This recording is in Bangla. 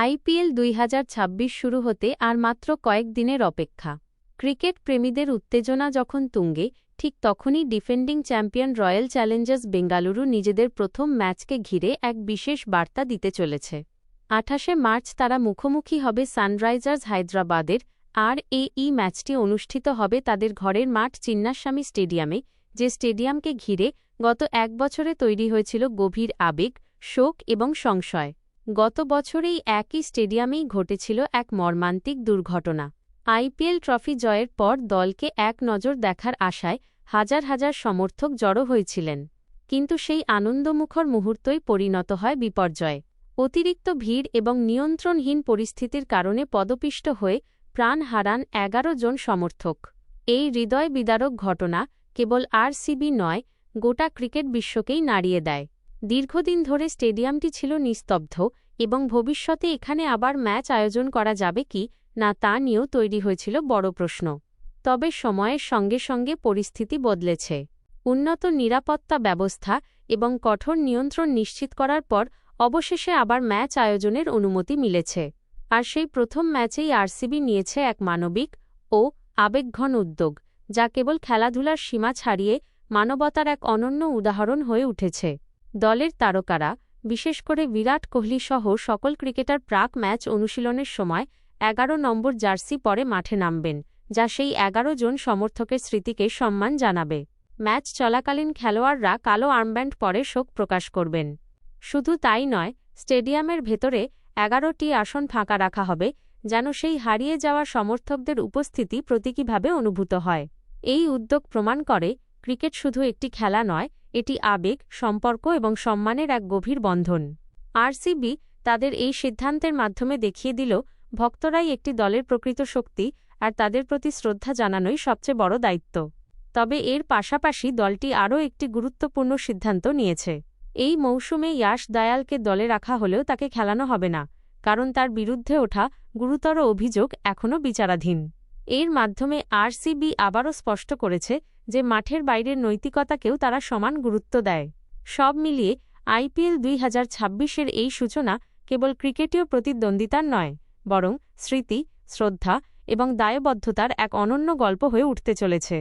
আইপিএল ২০২৬ শুরু হতে আর মাত্র কয়েক দিনের অপেক্ষা। ক্রিকেট প্রেমীদের উত্তেজনা যখন তুঙ্গে, ঠিক তখনই defending champion royal Challengers Bengaluru নিজেদের প্রথম ম্যাচকে ঘিরে এক বিশেষ বার্তা দিতে চলেছে। ২৮শে মার্চ তারা মুখোমুখি হবে সানরাইজার্স হায়দ্রাবাদের, আর এই ম্যাচটি অনুষ্ঠিত হবে তাদের ঘরের মাঠ চিন্নাস্বামী স্টেডিয়ামে, যে স্টেডিয়ামকে ঘিরে গত এক বছরে তৈরি হয়েছিল গভীর আবেগ, শোক এবং সংশয়। গত বছরেই একই স্টেডিয়ামেই ঘটেছিল এক মর্মান্তিক দুর্ঘটনা। আইপিএল ট্রফি জয়ের পর দলকে এক নজর দেখার আশায় হাজার হাজার সমর্থক জড়ো হয়েছিলেন, কিন্তু সেই আনন্দমুখর মুহূর্তই পরিণত হয় বিপর্যয়ে। অতিরিক্ত ভিড় এবং নিয়ন্ত্রণহীন পরিস্থিতির কারণে পদপিষ্ট হয়ে প্রাণ হারান ১১ জন সমর্থক। এই হৃদয় বিদারক ঘটনা কেবল আরসিবি নয়, গোটা ক্রিকেট বিশ্বকেই নাড়িয়ে দেয়। দীর্ঘদিন ধরে স্টেডিয়ামটি ছিল নিস্তব্ধ, এবং ভবিষ্যতে এখানে আবার ম্যাচ আয়োজন করা যাবে কি না তা নিয়েও তৈরি হয়েছিল বড় প্রশ্ন। তবে সময়ের সঙ্গে সঙ্গে পরিস্থিতি বদলেছে। উন্নত নিরাপত্তা ব্যবস্থা এবং কঠোর নিয়ন্ত্রণ নিশ্চিত করার পর অবশেষে আবার ম্যাচ আয়োজনের অনুমতি মিলেছে। আর সেই প্রথম ম্যাচেই আরসিবি নিয়েছে এক মানবিক ও আবেগঘন উদ্যোগ, যা কেবল খেলাধুলার সীমা ছাড়িয়ে মানবতার এক অনন্য উদাহরণ হয়ে উঠেছে। দলের তারকারা, বিশেষ করে বিরাট কোহলি সহ সকল ক্রিকেটার প্রাক ম্যাচ অনুশীলনের সময় ১১ নম্বর জার্সি পরে মাঠে নামবেন, যা সেই ১১ জন সমর্থকের স্মৃতিকে সম্মান জানাবে। ম্যাচ চলাকালীন খেলোয়াড়রা কালো আর্মব্যান্ড পরে শোক প্রকাশ করবেন। শুধু তাই নয়, স্টেডিয়ামের ভেতরে ১১টি আসন ফাঁকা রাখা হবে, যেন সেই হারিয়ে যাওয়া সমর্থকদের উপস্থিতি প্রতীকীভাবে অনুভূত হয়। এই উদ্যোগ প্রমাণ করে, ক্রিকেট শুধু একটি খেলা নয়, এটি আবেগ, সম্পর্ক এবং সম্মানের এক গভীর বন্ধন। আরসিবি তাদের এই সিদ্ধান্তের মাধ্যমে দেখিয়ে দিল, ভক্তরাই একটি দলের প্রকৃত শক্তি, আর তাদের প্রতি শ্রদ্ধা জানানোই সবচেয়ে বড় দায়িত্ব। তবে এর পাশাপাশি দলটি আরও একটি গুরুত্বপূর্ণ সিদ্ধান্ত নিয়েছে। এই মৌসুমে ইয়াশ দয়ালকে দলে রাখা হলেও তাকে খেলানো হবে না, কারণ তার বিরুদ্ধে ওঠা গুরুতর অভিযোগ এখনও বিচারাধীন। এর মাধ্যমে আরসিবি আবারও স্পষ্ট করেছে যে মাঠের বাইরের নৈতিকতাকেও তারা সমান গুরুত্ব দেয়। সব মিলিয়ে আইপিএল ২০২৬-এর এই সূচনা কেবল ক্রিকেটীয় প্রতিদ্বন্দ্বিতার নয়, বরং স্মৃতি, শ্রদ্ধা এবং দায়বদ্ধতার এক অনন্য গল্প হয়ে উঠতে চলেছে।